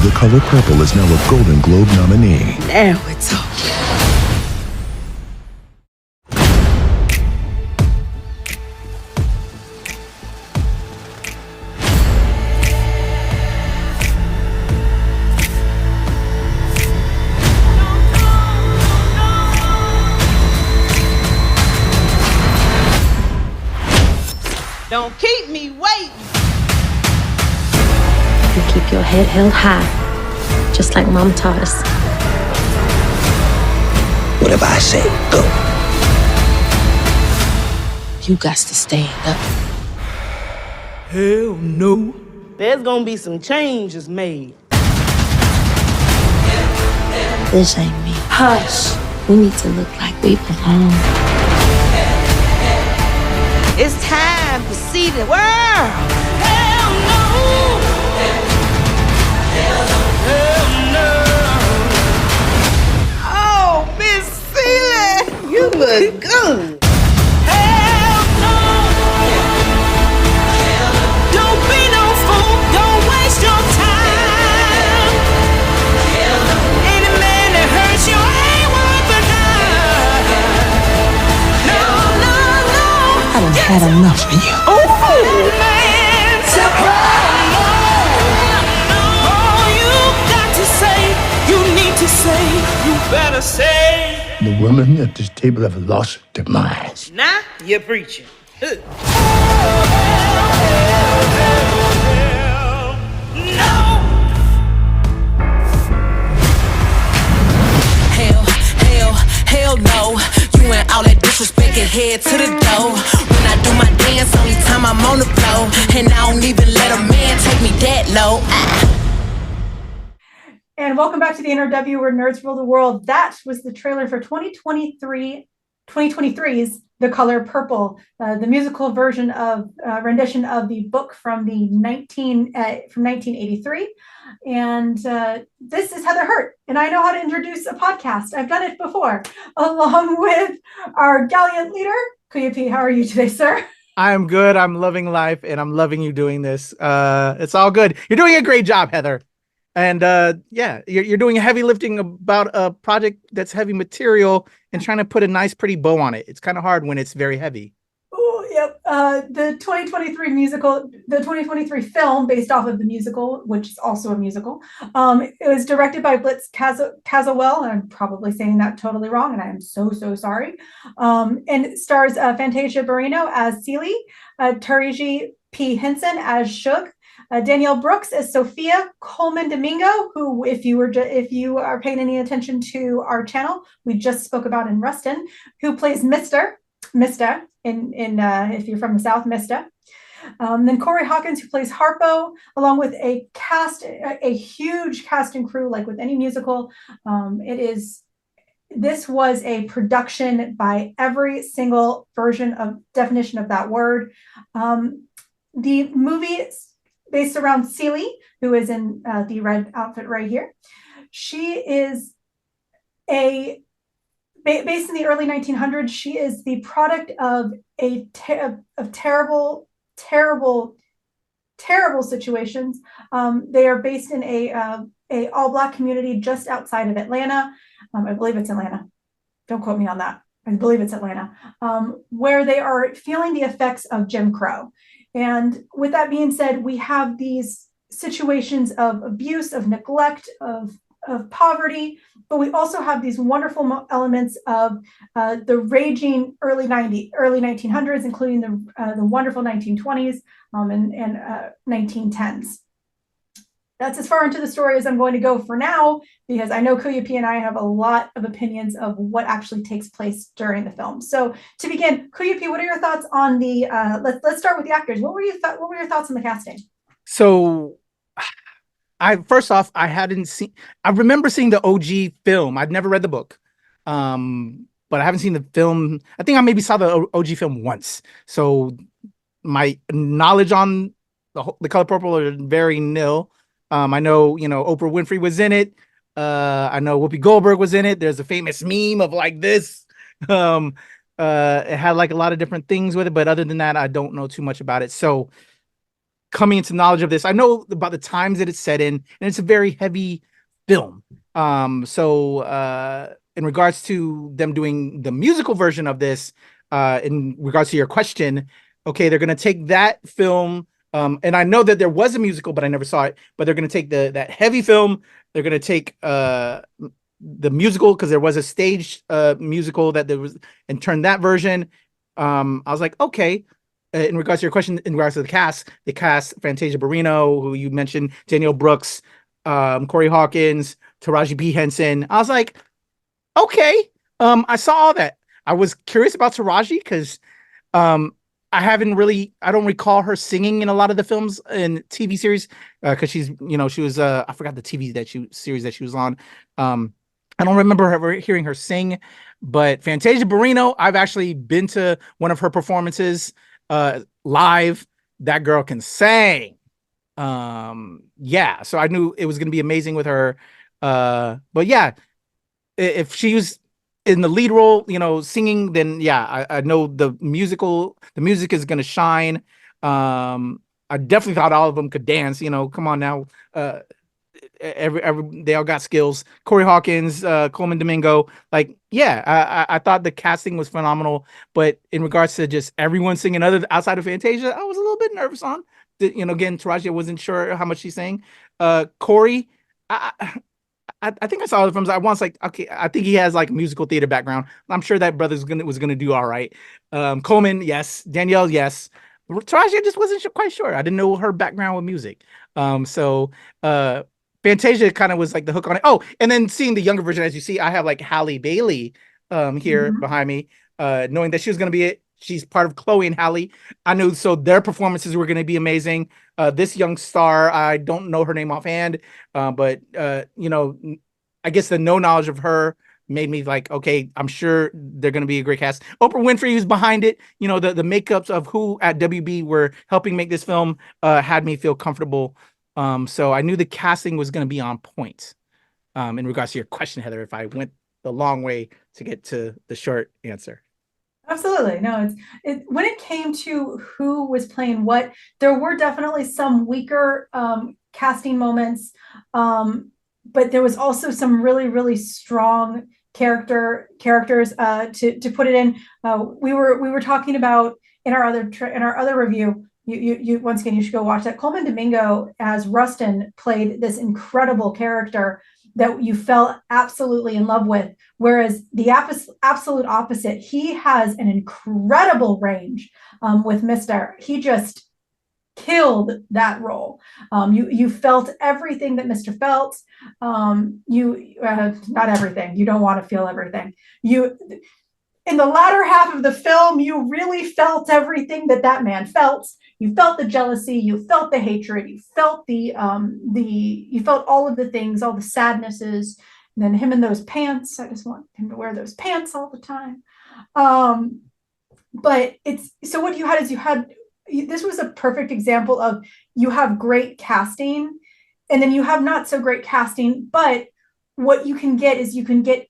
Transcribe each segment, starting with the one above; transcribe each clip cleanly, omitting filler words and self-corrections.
The Color Purple is now a Golden Globe nominee. Now it's okay. Don't keep me waiting. You keep your head held high, just like Mom taught us. Whatever I say, go. You got to stand up. Hell no. There's gonna be some changes made. This ain't me. Hush. We need to look like we belong. It's time to see the world. Hell no. Hell no. Oh, Miss Celie, you look good. Hell no. Don't be no fool. Don't waste your time. Any man that hurts you ain't worth a dime. No, no, no. I done had enough of you. Better say The women at this table have lost their minds. now you're preaching. No. Hell no. You and all that disrespect and head to the door. When I do my dance, only time I'm on the floor. And I don't even let a man take me that low. And welcome back to the NRW, where nerds rule the world. That was the trailer for 2023's The Color Purple, the musical version of rendition of the book from 1983. And this is Heather Hurt, and I know how to introduce a podcast. I've done it before, along with our gallant leader, Kuya P. How are you today, sir? I am good. I'm loving life, and I'm loving you doing this. It's all good. You're doing a great job, Heather. And yeah, you're doing heavy lifting about a project that's heavy material and trying to put a nice, pretty bow on it. It's kind of hard when it's very heavy. Oh, yep. The 2023 film based off of the musical, which is also a musical. It was directed by Blitz Caswell, and I'm probably saying that totally wrong, and I am so sorry. And it stars Fantasia Barrino as Celie, Taraji P. Henson as Shug, Danielle Brooks as Sophia, Colman Domingo, who, if you are paying any attention to our channel, we just spoke about in Rustin, who plays Mr. in if you're from the South, Mr. Then Corey Hawkins, who plays Harpo, along with a huge cast and crew, like with any musical. This was a production by every single definition of that word. The movie based around Celie, who is in the red outfit right here. She is based in the early 1900s. She is the product of terrible situations. They are based in a all-Black community just outside of Atlanta. I believe it's Atlanta. Don't quote me on that. I believe it's Atlanta, where they are feeling the effects of Jim Crow. And with that being said, we have these situations of abuse, of neglect, of poverty, but we also have these wonderful elements of the raging early 1900s, including the wonderful 1920s and 1910s. That's as far into the story as I'm going to go for now, because I know Kuya P and I have a lot of opinions of what actually takes place during the film. So to begin, Kuya P, what are your thoughts on the? Let's start with the actors. What were your thoughts on the casting? So, I remember seeing the OG film. I'd never read the book, but I haven't seen the film. I think I maybe saw the OG film once. So my knowledge on the Color Purple are very nil. I know, Oprah Winfrey was in it. I know Whoopi Goldberg was in it. There's a famous meme of like this. It had like a lot of different things with it, but other than that, I don't know too much about it. So coming into knowledge of this. I know about the times that it's set in, and it's a very heavy film. So in regards to them doing the musical version of this, in regards to your question, okay, they're gonna take that film, and I know that there was a musical, but I never saw it. But they're gonna take that heavy film. They're gonna take the musical, because there was a stage musical that there was, and turn that version. I was like, okay. In regards to your question, in regards to the cast, they cast Fantasia Barrino, who you mentioned, Danielle Brooks, Corey Hawkins, Taraji B. Henson. I was like, okay. I saw all that. I was curious about Taraji because I don't recall her singing in a lot of the films and TV series, because she's, she was, I forgot the series that she was on. I don't remember ever hearing her sing, but Fantasia Barrino, I've actually been to one of her performances live. That girl can sing. Yeah, so I knew it was going to be amazing with her. But yeah, if she was in the lead role, singing, then yeah, I know the music is going to shine. I definitely thought all of them could dance. Come on now. They all got skills. Corey Hawkins, Colman, Domingo, I thought the casting was phenomenal. But in regards to just everyone singing outside of Fantasia, I was a little bit nervous on. Again, Taraji, I wasn't sure how much she sang. Corey, I think I saw the films. Okay, I think he has musical theater background. I'm sure that brother was gonna do all right. Colman, yes. Danielle, yes. Taraji, I just wasn't quite sure. I didn't know her background with music. So Fantasia kind of was the hook on it. Oh, and then seeing the younger version, as you see, I have Halle Bailey here behind me, knowing that she was going to be it. She's part of Chloe and Halle. I knew, so their performances were going to be amazing. This young star, I don't know her name offhand, but I guess the no knowledge of her made me okay, I'm sure they're going to be a great cast. Oprah Winfrey was behind it. The makeups of who at WB were helping make this film had me feel comfortable. So I knew the casting was going to be on point. In regards to your question, Heather, if I went the long way to get to the short answer. Absolutely. No, when it came to who was playing what, there were definitely some weaker casting moments. But there was also some really, really strong characters to put it in. We were talking about in our other review. You once again, you should go watch that. Colman Domingo as Rustin played this incredible character that you fell absolutely in love with. Whereas the absolute opposite, he has an incredible range with Mr. He just killed that role. You felt everything that Mr. felt. Not everything. You don't want to feel everything. In the latter half of the film, you really felt everything that man felt. You felt the jealousy, you felt the hatred, you felt you felt all of the things, all the sadnesses. And then him in those pants. I just want him to wear those pants all the time. But so what you had is this was a perfect example of, you have great casting and then you have not so great casting, but what you can get is you can get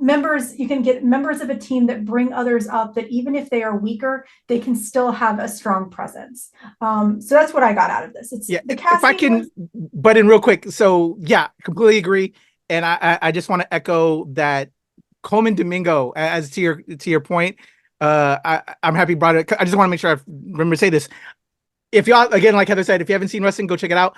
members of a team that bring others up, that even if they are weaker, they can still have a strong presence. So that's what I got out of this. The casting. If I can butt in real quick. So yeah, completely agree. And I just want to echo that Colman Domingo, as to your point, I'm happy you brought it. I just want to make sure I remember to say this. If y'all, again, like Heather said, if you haven't seen wrestling, go check it out.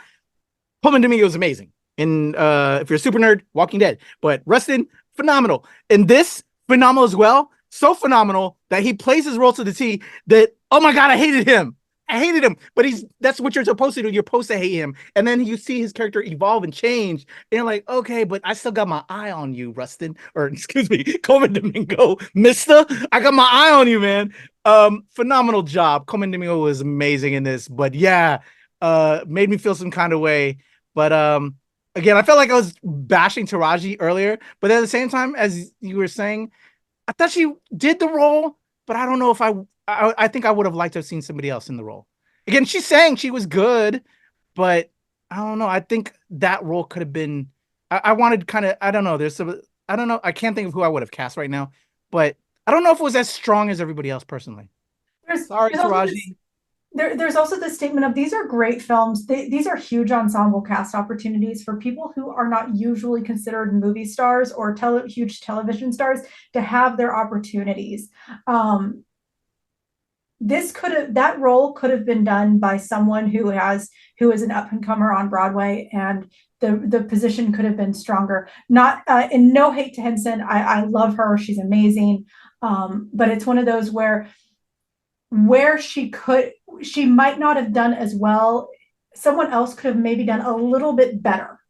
Colman Domingo is amazing. And if you're a super nerd, Walking Dead. But wrestling, phenomenal. And this, phenomenal as well. So phenomenal that he plays his role to the T that, oh my God, I hated him. But that's what you're supposed to do. You're supposed to hate him. And then you see his character evolve and change. And you're like, okay, but I still got my eye on you, Rustin. Or excuse me, Colman Domingo. Mister, I got my eye on you, man. Phenomenal job. Colman Domingo was amazing in this. But yeah, made me feel some kind of way. But again, I felt like I was bashing Taraji earlier. But at the same time, as you were saying, I thought she did the role. But I don't know if I think I would have liked to have seen somebody else in the role. Again, she's saying she was good, but I don't know. I think that role could have been. I wanted kind of. I don't know. I don't know. I can't think of who I would have cast right now, but I don't know if it was as strong as everybody else personally. Sorry, Taraji. There's also the statement of these are great films. These are huge ensemble cast opportunities for people who are not usually considered movie stars or huge television stars to have their opportunities. That role could have been done by someone who is an up and comer on Broadway, and the position could have been stronger. Not in no hate to Henson, I love her, she's amazing, but it's one of those where she might not have done as well. Someone else could have maybe done a little bit better.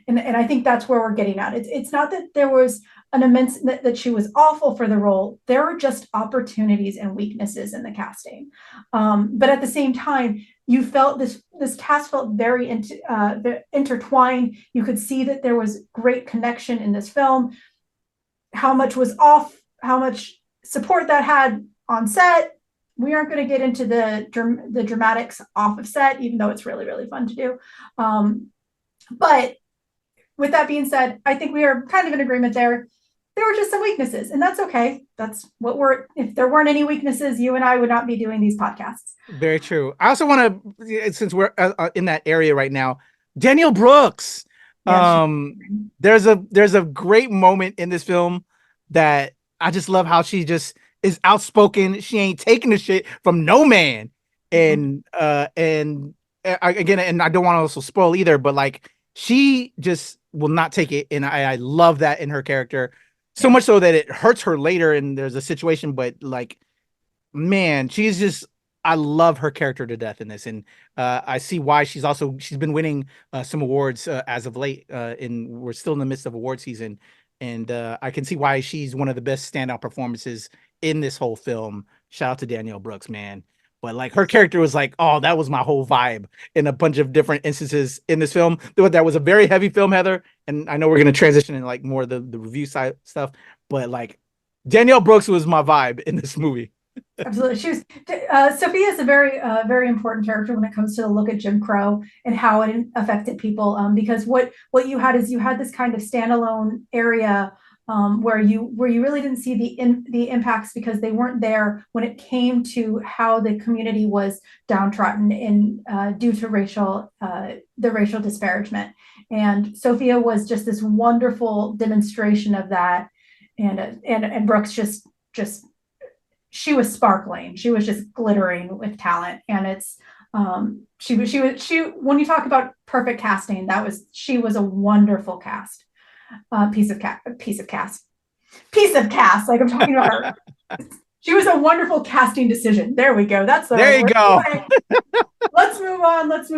And I think that's where we're getting at. It's not that there was an immense, that she was awful for the role. There were just opportunities and weaknesses in the casting. But at the same time, you felt this cast felt very intertwined. You could see that there was great connection in this film. How much was off, how much support that had on set. We aren't going to get into the dramatics off of set, even though it's really, really fun to do. But with that being said, I think we are kind of in agreement there. There were just some weaknesses, and that's okay. That's what if there weren't any weaknesses, you and I would not be doing these podcasts. Very true. I also want to, since we're in that area right now, Danielle Brooks. Yeah, there's a great moment in this film that I just love how she just is outspoken. She ain't taking the shit from no man. And again, and I don't want to also spoil either, but like she just will not take it. And I love that in her character so much so that it hurts her later. And there's a situation, but like, man, I love her character to death in this. And I see why she's been winning some awards as of late. We're still in the midst of award season. And I can see why she's one of the best standout performances in this whole film. Shout out to Danielle Brooks, man. But like her character was like, oh, that was my whole vibe in a bunch of different instances in this film. That was a very heavy film, Heather. And I know we're going to transition in like more of the review side stuff. But like Danielle Brooks was my vibe in this movie. Absolutely. She was Sophia is a very very important character when it comes to the look at Jim Crow and how it affected people, because what you had this kind of standalone area where you really didn't see the impacts because they weren't there when it came to how the community was downtrodden due to the racial disparagement. And Sophia was just this wonderful demonstration of that, and Brooks just she was sparkling. She was just glittering with talent. And it's she when you talk about perfect casting, she was a wonderful cast. Piece of cast. Like I'm talking about her. She was a wonderful casting decision. There we go. There you go. Let's move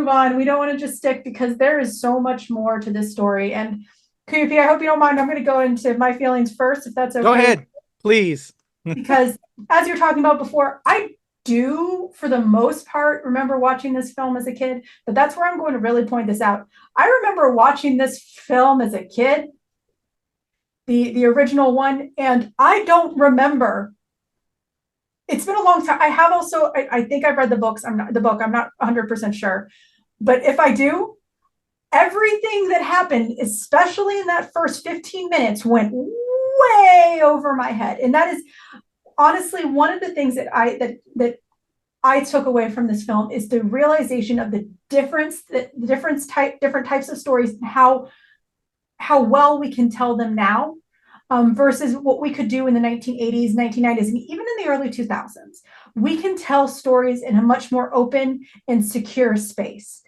on. We don't want to just stick, because there is so much more to this story. And Kuya, I hope you don't mind. I'm going to go into my feelings first, if that's okay. Go ahead, please. Because as you're talking about before, I do, for the most part, remember watching this film as a kid, but that's where I'm going to really point this out. I remember watching this film as a kid, the original one, and I don't remember. It's been a long time. I have also, I think I've read the books. I'm not 100% sure, but if I do, everything that happened, especially in that first 15 minutes, went way over my head. And that is honestly one of the things that I took away from this film, is the realization of the different types of stories, and how well we can tell them now versus what we could do in the 1980s, 1990s, and even in the early 2000s. We can tell stories in a much more open and secure space.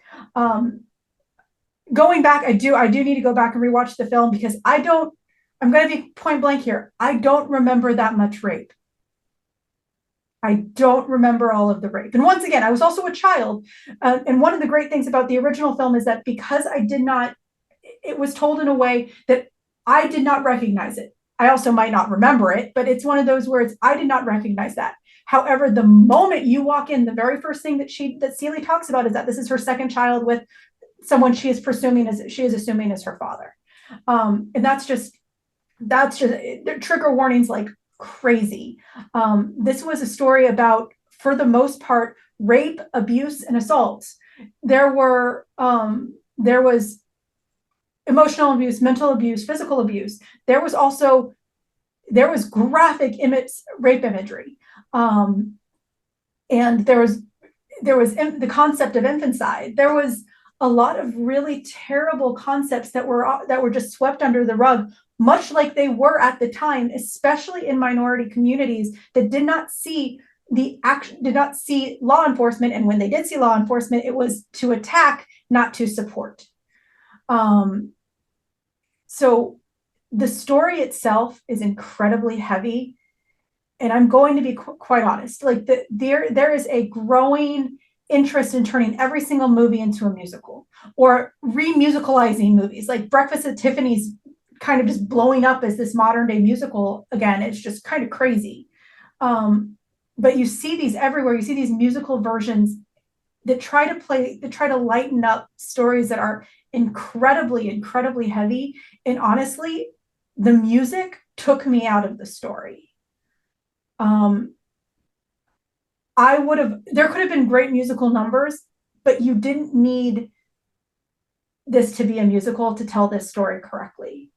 Going back, I do need to go back and rewatch the film, because I'm going to be point blank here. I don't remember that much rape. I don't remember all of the rape. And once again, I was also a child. And one of the great things about the original film is that because it was told in a way that I did not recognize it. I also might not remember it, but it's one of those words, I did not recognize that. However, the moment you walk in, the very first thing that Celie talks about is that this is her second child with someone she is assuming as her father. And that's just trigger warnings like crazy. This was a story about, for the most part, rape, abuse, and assaults. There was emotional abuse, mental abuse, physical abuse. There was graphic rape imagery. And there was the concept of infanticide. There was a lot of really terrible concepts that were just swept under the rug, much like they were at the time, especially in minority communities that did not see law enforcement. And when they did see law enforcement, it was to attack, not to support. So the story itself is incredibly heavy. And I'm going to be quite honest, like there is a growing interest in turning every single movie into a musical or re-musicalizing movies. Like Breakfast at Tiffany's kind of just blowing up as this modern day musical again. It's just kind of crazy. But you see these everywhere. You see these musical versions that try to lighten up stories that are incredibly, incredibly heavy. And honestly, the music took me out of the story. There could have been great musical numbers, but you didn't need this to be a musical to tell this story correctly.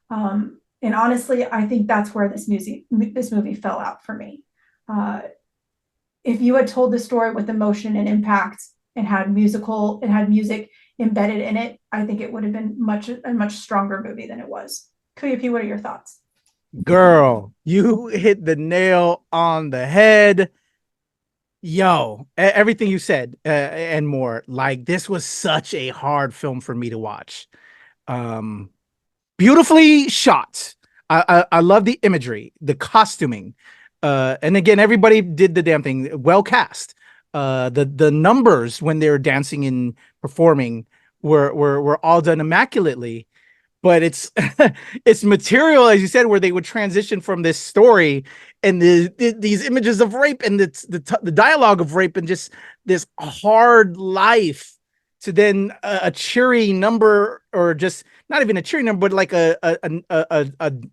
And honestly, I think that's where this movie fell out for me. If you had told the story with emotion and impact and had music embedded in it, I think it would have been a much stronger movie than it was. Kuya, what are your thoughts? Girl, you hit the nail on the head. Yo, everything you said and more. Like, this was such a hard film for me to watch. Beautifully shot. I love the imagery, the costuming. And again, everybody did the damn thing. Well cast. The numbers when they were dancing and performing were all done immaculately. But it's it's material, as you said, where they would transition from this story and these images of rape and the dialogue of rape and just this hard life to then a cheery number, or just not even a cheery number, but like a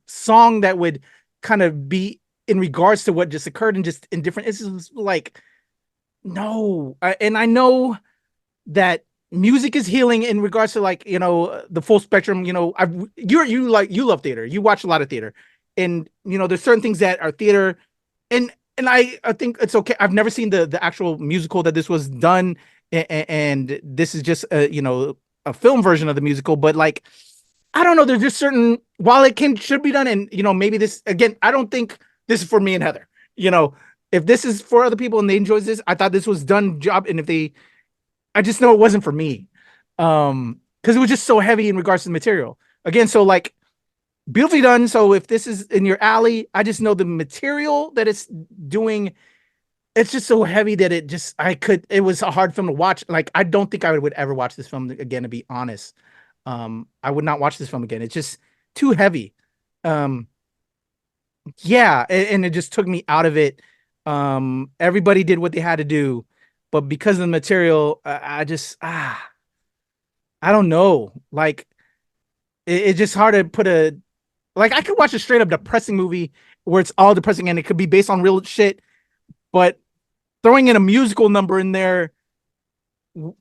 song that would kind of be in regards to what just occurred and just in different. It's just like, no. And I know that music is healing in regards to, like, you know, the full spectrum. You know, you love theater. You watch a lot of theater, and you know, there's certain things that are theater, and I think it's okay. I've never seen the actual musical that this was done, and this is just a film version of the musical. But like, I don't know. There's just certain, while it should be done, and you know, maybe this again. I don't think this is for me and Heather. You know, if this is for other people and they enjoy this, I thought this was done job, and I just know it wasn't for me. Because it was just so heavy in regards to the material. Again, so like, beautifully done. So if this is in your alley, I just know the material that it's doing, it's just so heavy that it was a hard film to watch. Like, I don't think I would ever watch this film again, to be honest. I would not watch this film again. It's just too heavy. Yeah, and it just took me out of it. Everybody did what they had to do. But because of the material, I don't know. Like, it's just hard to put I could watch a straight up depressing movie where it's all depressing and it could be based on real shit, but throwing in a musical number in there,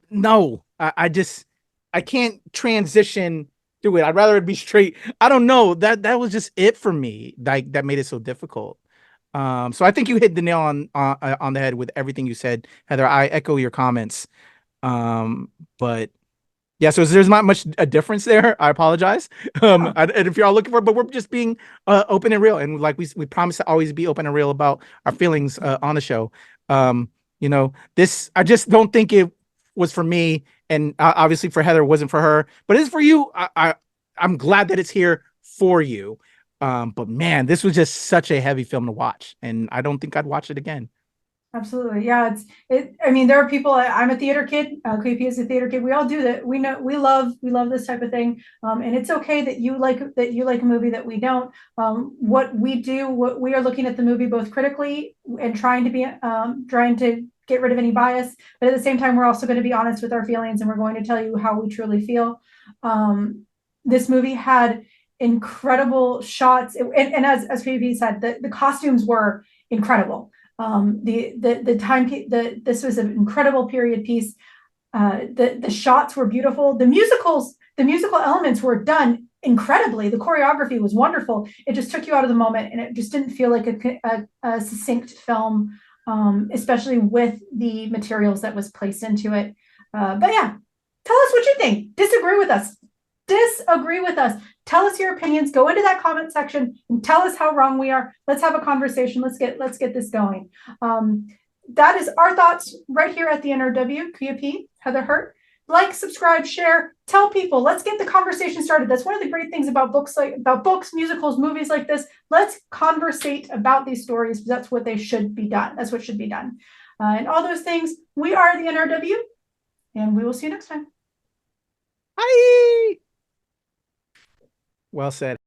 no, I can't transition through it. I'd rather it be straight. I don't know. That was just it for me. Like, that made it so difficult. So I think you hit the nail on the head with everything you said, Heather. I echo your comments. But yeah, so there's not much a difference there. I apologize. And if you're all looking for it, but we're just being open and real, and like we promise to always be open and real about our feelings on the show. You know, this, I just don't think it was for me, and obviously for Heather, it wasn't for her, but it's for you. I'm glad that it's here for you. But man, this was just such a heavy film to watch, and I don't think I'd watch it again. Absolutely. Yeah. I mean, there are people, I'm a theater kid. KP is a theater kid. We all do that. We know, we love this type of thing. And it's okay that you like a movie that we don't. What we are looking at the movie both critically and trying to get rid of any bias, but at the same time, we're also going to be honest with our feelings, and we're going to tell you how we truly feel. This movie had incredible shots, and as KP said, the costumes were incredible. This was an incredible period piece. The shots were beautiful. The musical elements were done incredibly. The choreography was wonderful. It just took you out of the moment, and it just didn't feel like a succinct film. especially with the materials that was placed into it. But yeah, tell us what you think. Disagree with us. Tell us your opinions. Go into that comment section and tell us how wrong we are. Let's have a conversation. Let's get this going. That is our thoughts right here at the NRW. Kuya P, Heather Hurt. Like, subscribe, share, tell people. Let's get the conversation started. That's one of the great things about books, musicals, movies like this. Let's conversate about these stories. That's what they should be done. That's what should be done. And all those things. We are the NRW, and we will see you next time. Bye. Well said.